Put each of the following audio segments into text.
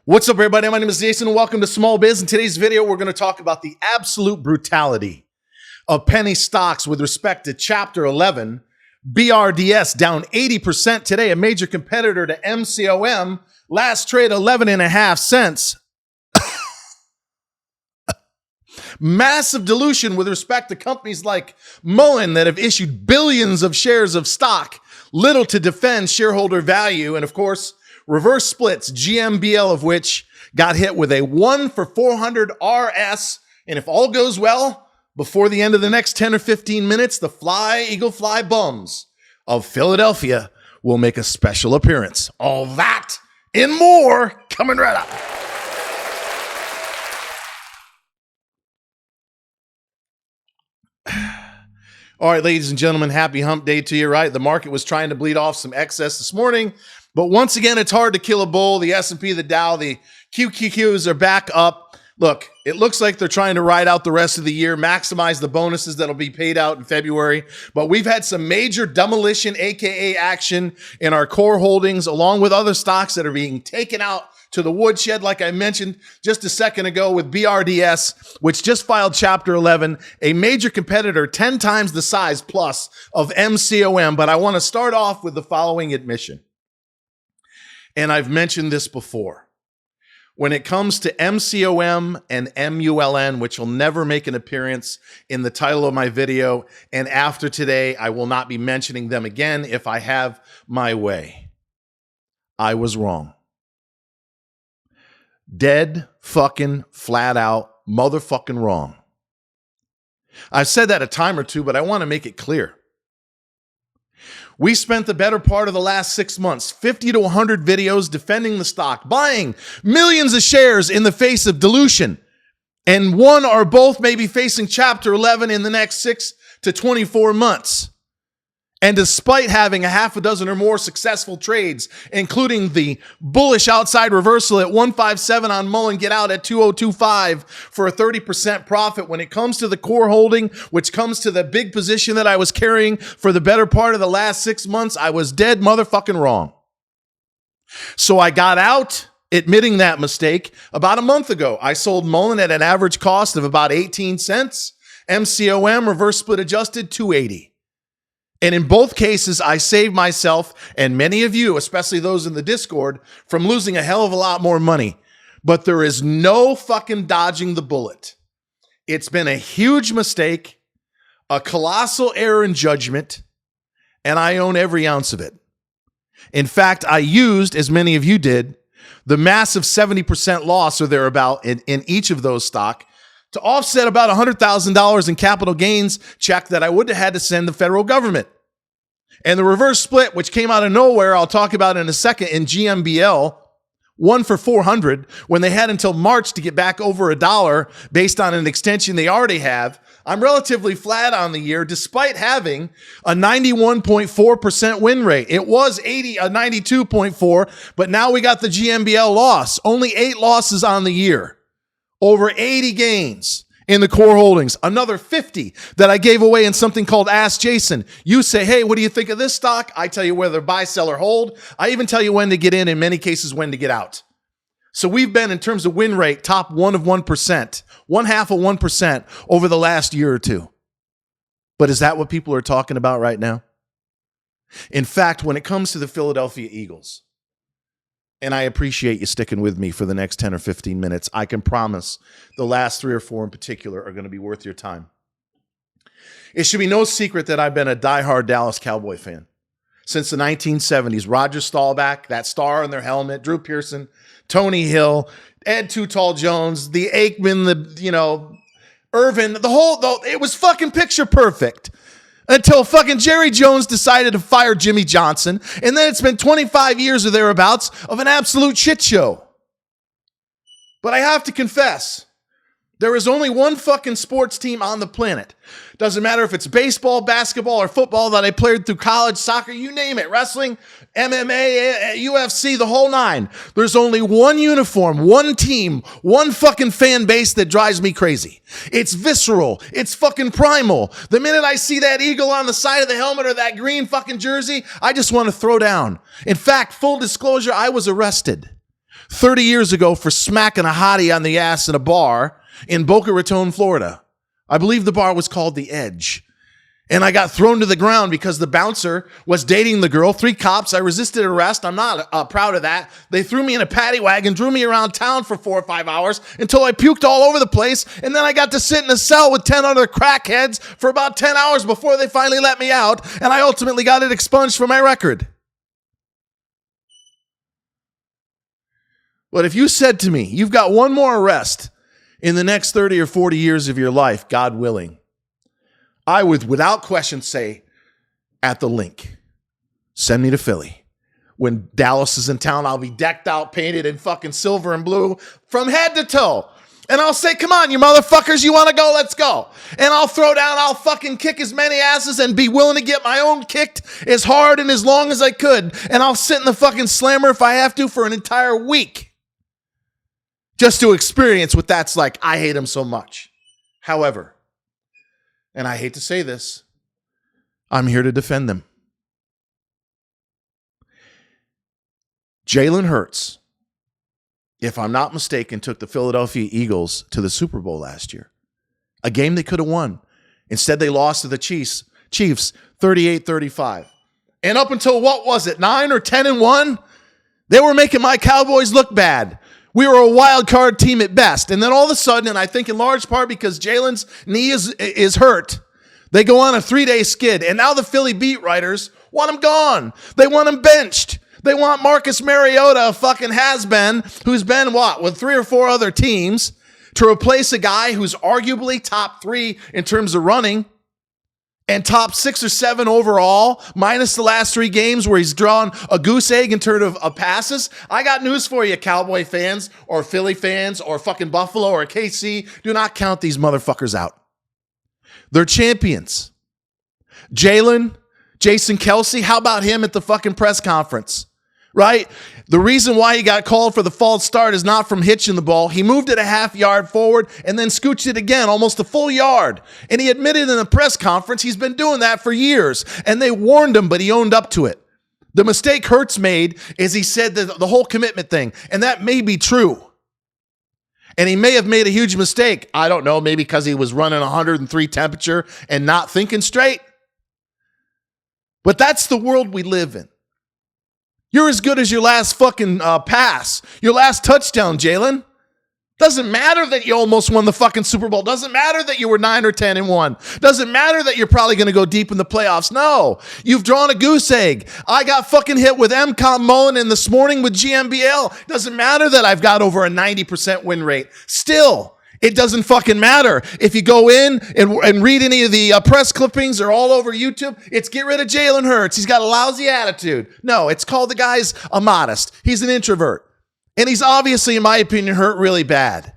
What's up, everybody? My name is Jason, and welcome to Small Biz. In today's video, we're going to talk about the absolute brutality of penny stocks with respect to Chapter 11. BRDS down 80% today, a major competitor to MCOM. Last trade, 11.5 cents. Massive dilution with respect to companies like Mullen that have issued billions of shares of stock, little to defend shareholder value, and of course, reverse splits, GMBL of which got hit with a 1 for 400 RS. And if all goes well, before the end of the next 10 or 15 minutes, the Eagle Fly Bums of Philadelphia will make a special appearance. All that and more coming right up. All right, ladies and gentlemen, happy hump day to you, right? The market was trying to bleed off some excess this morning. But once again, it's hard to kill a bull. The S&P, the Dow, the QQQs are back up. Look, it looks like they're trying to ride out the rest of the year, maximize the bonuses that'll be paid out in February. But we've had some major demolition, AKA action, in our core holdings, along with other stocks that are being taken out to the woodshed, like I mentioned just a second ago with BRDS, which just filed Chapter 11, a major competitor 10 times the size plus of MCOM. But I want to start off with the following admission. And I've mentioned this before. When it comes to MCOM and MULN, which will never make an appearance in the title of my video, and after today, I will not be mentioning them again if I have my way. I was wrong. Dead fucking flat out motherfucking wrong. I've said that a time or two, but I want to make it clear. We spent the better part of the last 6 months, 50 to 100 videos defending the stock, buying millions of shares in the face of dilution. And one or both may be facing Chapter 11 in the next 6 to 24 months. And despite having a half a dozen or more successful trades, including the bullish outside reversal at 157 on Mullen, get out at 2025 for a 30% profit. When it comes to the core holding, which comes to the big position that I was carrying for the better part of the last 6 months, I was dead motherfucking wrong. So I got out, admitting that mistake, about a month ago. I sold Mullen at an average cost of about 18 cents. MCOM reverse split adjusted, 280. And in both cases, I saved myself and many of you, especially those in the Discord, from losing a hell of a lot more money. But there is no fucking dodging the bullet. It's been a huge mistake, a colossal error in judgment, and I own every ounce of it. In fact, I used, as many of you did, the massive 70% loss or thereabout in each of those stock to offset about $100,000 in capital gains check that I would have had to send the federal government. And the reverse split, which came out of nowhere, I'll talk about in a second, in GMBL, 1 for 400, when they had until March to get back over $1 based on an extension they already have. I'm relatively flat on the year, despite having a 91.4% win rate. It was 92.4, but now we got the GMBL loss. Only 8 losses on the year. Over 80 gains in the core holdings. Another 50 that I gave away in something called Ask Jason. You say, hey, what do you think of this stock? I tell you whether buy, sell, or hold. I even tell you when to get in many cases when to get out. So we've been, in terms of win rate, top 1 of 1%, 1/2 of 1% over the last year or two. But is that what people are talking about right now? In fact, when it comes to the Philadelphia Eagles, and I appreciate you sticking with me for the next 10 or 15 minutes. I can promise the last 3 or 4 in particular are going to be worth your time. It should be no secret that I've been a diehard Dallas Cowboy fan since the 1970s. Roger Staubach, that star on their helmet, Drew Pearson, Tony Hill, Ed Too Tall Jones, the Aikman, Irvin, it was fucking picture perfect. Until fucking Jerry Jones decided to fire Jimmy Johnson. And then it's been 25 years or thereabouts of an absolute shit show. But I have to confess, there is only one fucking sports team on the planet. Doesn't matter if it's baseball, basketball, or football that I played through college, soccer, you name it, wrestling, MMA, UFC, the whole nine. There's only one uniform, one team, one fucking fan base that drives me crazy. It's visceral. It's fucking primal. The minute I see that eagle on the side of the helmet or that green fucking jersey, I just want to throw down. In fact, full disclosure, I was arrested 30 years ago for smacking a hottie on the ass in a bar in Boca Raton, Florida. I believe the bar was called The Edge. And I got thrown to the ground because the bouncer was dating the girl. 3 cops. I resisted arrest. I'm not proud of that. They threw me in a paddy wagon, drew me around town for 4 or 5 hours until I puked all over the place. And then I got to sit in a cell with 10 other crackheads for about 10 hours before they finally let me out. And I ultimately got it expunged from my record. But if you said to me, you've got one more arrest in the next 30 or 40 years of your life, God willing, I would, without question, say, at the link, send me to Philly. When Dallas is in town, I'll be decked out, painted in fucking silver and blue from head to toe. And I'll say, come on, you motherfuckers, you want to go? Let's go. And I'll throw down, I'll fucking kick as many asses and be willing to get my own kicked as hard and as long as I could. And I'll sit in the fucking slammer if I have to for an entire week. Just to experience what that's like. I hate him so much. However, and I hate to say this, I'm here to defend them. Jalen Hurts, if I'm not mistaken, took the Philadelphia Eagles to the Super Bowl last year. A game they could have won. Instead, they lost to the Chiefs 38-35. And up until, what was it, 9 or 10-1? They were making my Cowboys look bad. We were a wild card team at best. And then all of a sudden, and I think in large part because Jalen's knee is hurt, they go on a 3-day skid. And now the Philly beat writers want him gone. They want him benched. They want Marcus Mariota, a fucking has-been, who's been, with 3 or 4 other teams, to replace a guy who's arguably top 3 in terms of running and top 6 or 7 overall, minus the last 3 games where he's drawn a goose egg in terms of passes. I got news for you, Cowboy fans or Philly fans or fucking Buffalo or KC. Do not count these motherfuckers out. They're champions. Jalen, Jason Kelce, how about him at the fucking press conference? Right? The reason why he got called for the false start is not from hitching the ball. He moved it a half yard forward and then scooched it again, almost a full yard. And he admitted in the press conference he's been doing that for years. And they warned him, but he owned up to it. The mistake Hurts made is he said the whole commitment thing. And that may be true. And he may have made a huge mistake. I don't know, maybe because he was running 103 temperature and not thinking straight. But that's the world we live in. You're as good as your last fucking pass, your last touchdown, Jalen. Doesn't matter that you almost won the fucking Super Bowl. Doesn't matter that you were 9 or 10-1. Doesn't matter that you're probably going to go deep in the playoffs. No, you've drawn a goose egg. I got fucking hit with MCOM Mullen in this morning with GMBL. Doesn't matter that I've got over a 90% win rate. Still, it doesn't fucking matter. If you go in and read any of the press clippings or all over YouTube, it's get rid of Jalen Hurts. He's got a lousy attitude. No, it's called the guy's a modest. He's an introvert. And he's obviously, in my opinion, hurt really bad.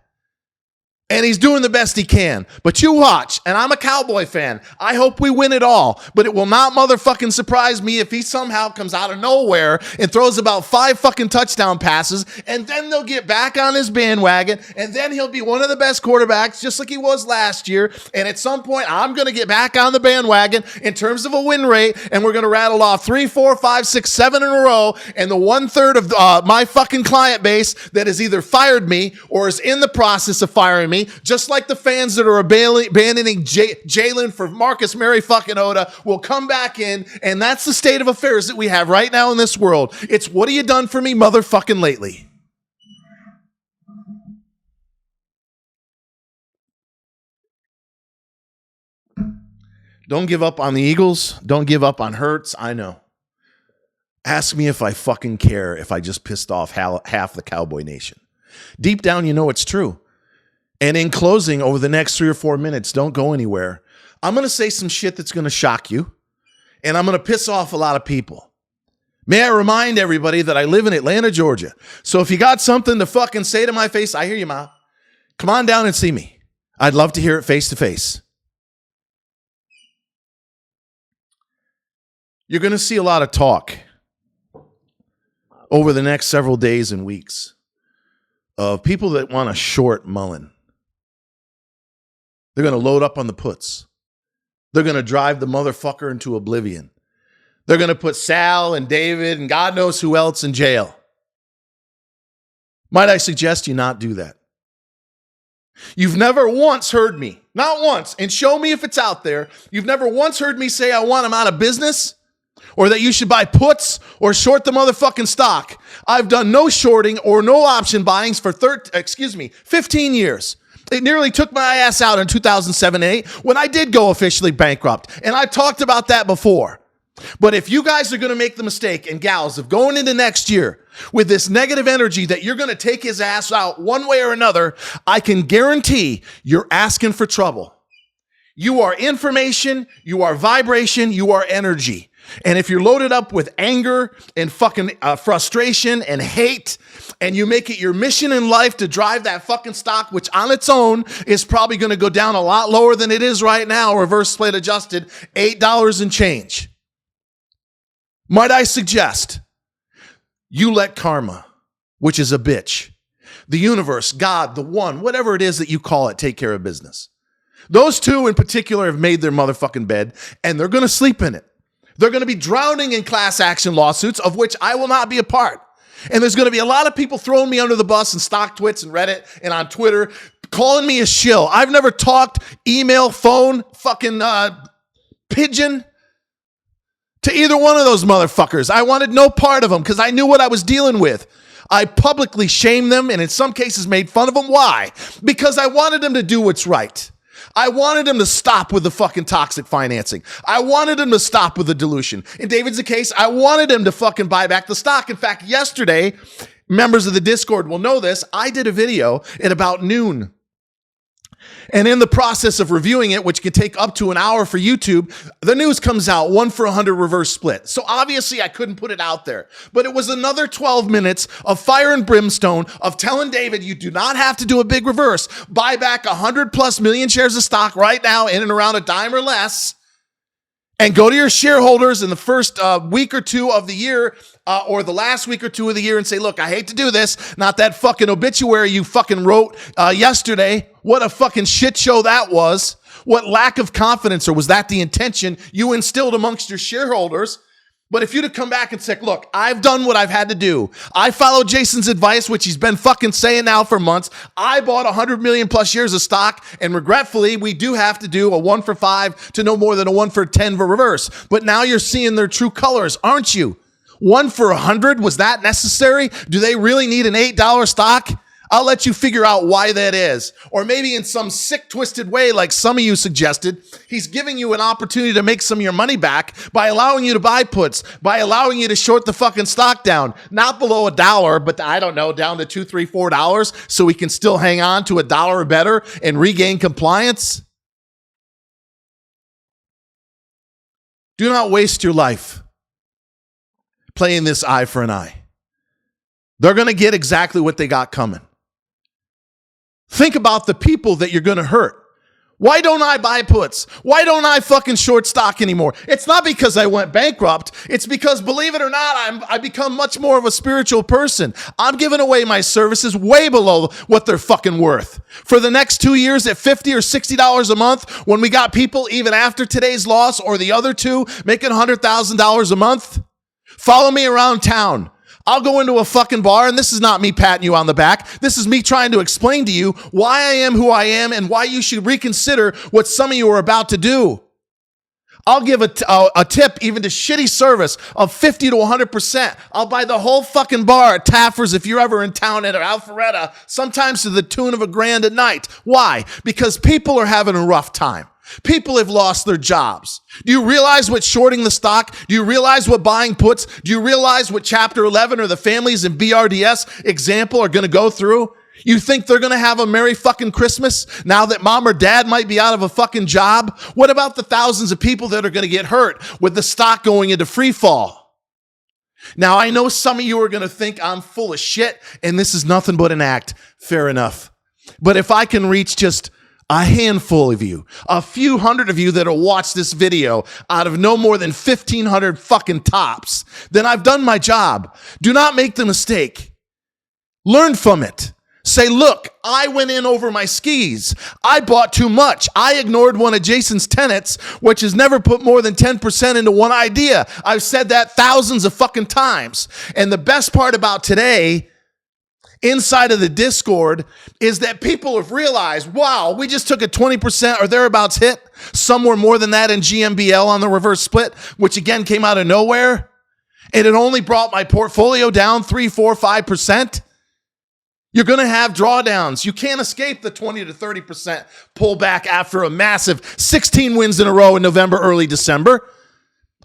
And he's doing the best he can. But you watch, and I'm a Cowboy fan. I hope we win it all. But it will not motherfucking surprise me if he somehow comes out of nowhere and throws about 5 fucking touchdown passes, and then they'll get back on his bandwagon, and then he'll be one of the best quarterbacks, just like he was last year. And at some point, I'm going to get back on the bandwagon in terms of a win rate, and we're going to rattle off 3, 4, 5, 6, 7 in a row, and the 1/3 of my fucking client base that has either fired me or is in the process of firing me, just like the fans that are abandoning Jalen for Marcus Mary fucking Oda, will come back in, and that's the state of affairs that we have right now in this world. It's what have you done for me motherfucking lately? Don't give up on the Eagles. Don't give up on Hurts. I know. Ask me if I fucking care if I just pissed off half the Cowboy Nation. Deep down, you know it's true. And in closing, over the next 3 or 4 minutes, don't go anywhere. I'm going to say some shit that's going to shock you, and I'm going to piss off a lot of people. May I remind everybody that I live in Atlanta, Georgia. So if you got something to fucking say to my face, I hear you, Ma. Come on down and see me. I'd love to hear it face to face. You're going to see a lot of talk over the next several days and weeks of people that want to short Mullen. They're going to load up on the puts. They're going to drive the motherfucker into oblivion. They're going to put Sal and David and God knows who else in jail. Might I suggest you not do that? You've never once heard me, not once, and show me if it's out there. You've never once heard me say I want them out of business or that you should buy puts or short the motherfucking stock. I've done no shorting or no option buyings for 15 years. It nearly took my ass out in 2007-8 when I did go officially bankrupt. And I talked about that before. But if you guys are going to make the mistake, and gals, of going into next year with this negative energy that you're going to take his ass out one way or another, I can guarantee you're asking for trouble. You are information, you are vibration, you are energy. And if you're loaded up with anger and fucking frustration and hate, and you make it your mission in life to drive that fucking stock, which on its own is probably going to go down a lot lower than it is right now, reverse split adjusted, $8 and change. Might I suggest you let karma, which is a bitch, the universe, God, the one, whatever it is that you call it, take care of business. Those two in particular have made their motherfucking bed, and they're going to sleep in it. They're going to be drowning in class action lawsuits, of which I will not be a part. And there's going to be a lot of people throwing me under the bus in StockTwits and Reddit and on Twitter, calling me a shill. I've never talked, email, phone, fucking pigeon to either one of those motherfuckers. I wanted no part of them because I knew what I was dealing with. I publicly shamed them and in some cases made fun of them. Why? Because I wanted them to do what's right. I wanted him to stop with the fucking toxic financing. I wanted him to stop with the dilution. In David's case, I wanted him to fucking buy back the stock. In fact, yesterday, members of the Discord will know this, I did a video at about noon. And in the process of reviewing it, which can take up to an hour for YouTube, the news comes out, 1 for 100 reverse split. So obviously I couldn't put it out there. But it was another 12 minutes of fire and brimstone of telling David, you do not have to do a big reverse. Buy back 100 plus million shares of stock right now in and around a dime or less. And go to your shareholders in the first week or two of the year or the last week or two of the year and say, look, I hate to do this. Not that fucking obituary you fucking wrote yesterday. What a fucking shit show that was. What lack of confidence, or was that the intention you instilled amongst your shareholders? But if you'd have come back and said, look, I've done what I've had to do. I followed Jason's advice, which he's been fucking saying now for months. I bought 100 million plus shares of stock. And regretfully, we do have to do a 1 for 5 to no more than a 1 for 10 for reverse. But now you're seeing their true colors, aren't you? 1 for 100, was that necessary? Do they really need an $8 stock? I'll let you figure out why that is. Or maybe in some sick, twisted way, like some of you suggested, he's giving you an opportunity to make some of your money back by allowing you to buy puts, by allowing you to short the fucking stock down, not below $1, but I don't know, down to $2, $3, $4, so we can still hang on to $1 or better and regain compliance. Do not waste your life playing this eye for an eye. They're going to get exactly what they got coming. Think about the people that you're going to hurt. Why don't I buy puts? Why don't I fucking short stock anymore? It's not because I went bankrupt. It's because, believe it or not, I become much more of a spiritual person. I'm giving away my services way below what they're fucking worth. For the next 2 years at $50 or $60 a month, when we got people, even after today's loss or the other two, making $100,000 a month, follow me around town. I'll go into a fucking bar, and this is not me patting you on the back. This is me trying to explain to you why I am who I am and why you should reconsider what some of you are about to do. I'll give a tip even to shitty service of 50 to 100%. I'll buy the whole fucking bar at Taffer's if you're ever in town at Alpharetta, sometimes to the tune of $1,000 a night. Why? Because people are having a rough time. People have lost their jobs. Do you realize what shorting the stock? Do you realize what buying puts? Do you realize what Chapter 11 or the families in BRDS example are going to go through? You think they're going to have a Merry fucking Christmas now that mom or dad might be out of a fucking job? What about the thousands of people that are going to get hurt with the stock going into free fall? Now, I know some of you are going to think I'm full of shit and this is nothing but an act. Fair enough. But if I can reach just a handful of you, a few hundred of you that'll watch this video out of no more than 1,500 fucking tops, then I've done my job. Do not make the mistake. Learn from it. Say, look, I went in over my skis. I bought too much. I ignored one of Jason's tenets, which has never put more than 10% into one idea. I've said that thousands of fucking times. And the best part about today inside of the Discord is that people have realized, wow, we just took a 20% or thereabouts hit, somewhere more than that in GMBL on the reverse split, which again came out of nowhere. And it only brought my portfolio down 3, 4, 5%. You're going to have drawdowns. You can't escape the 20 to 30% pullback after a massive 16 wins in a row in November, early December.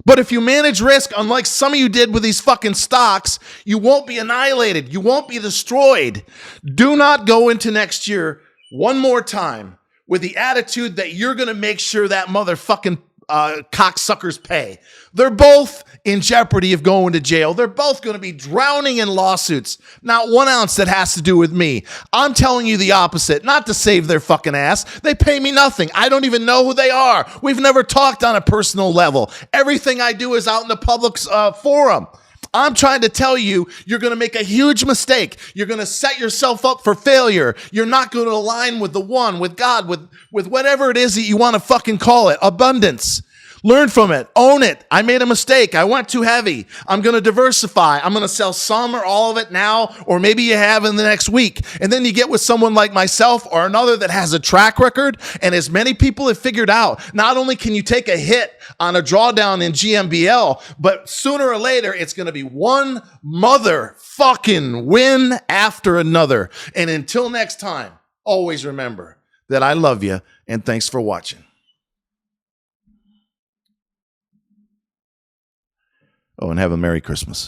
But if you manage risk, unlike some of you did with these fucking stocks, you won't be annihilated. You won't be destroyed. Do not go into next year one more time with the attitude that you're going to make sure that motherfucking cocksuckers pay. They're both in jeopardy of going to jail. They're both going to be drowning in lawsuits. Not 1 ounce that has to do with me. I'm telling you the opposite, not to save their fucking ass. They pay me nothing. I don't even know who they are. We've never talked on a personal level. Everything I do is out in the public forum. I'm trying to tell you, you're going to make a huge mistake. You're going to set yourself up for failure. You're not going to align with the one, with God, with whatever it is that you want to fucking call it. Abundance. Learn from it. Own it. I made a mistake. I went too heavy. I'm going to diversify. I'm going to sell some or all of it now, or maybe you have in the next week. And then you get with someone like myself or another that has a track record. And as many people have figured out, not only can you take a hit on a drawdown in GMBL, but sooner or later, it's going to be one motherfucking win after another. And until next time, always remember that I love you and thanks for watching. Oh, and have a Merry Christmas.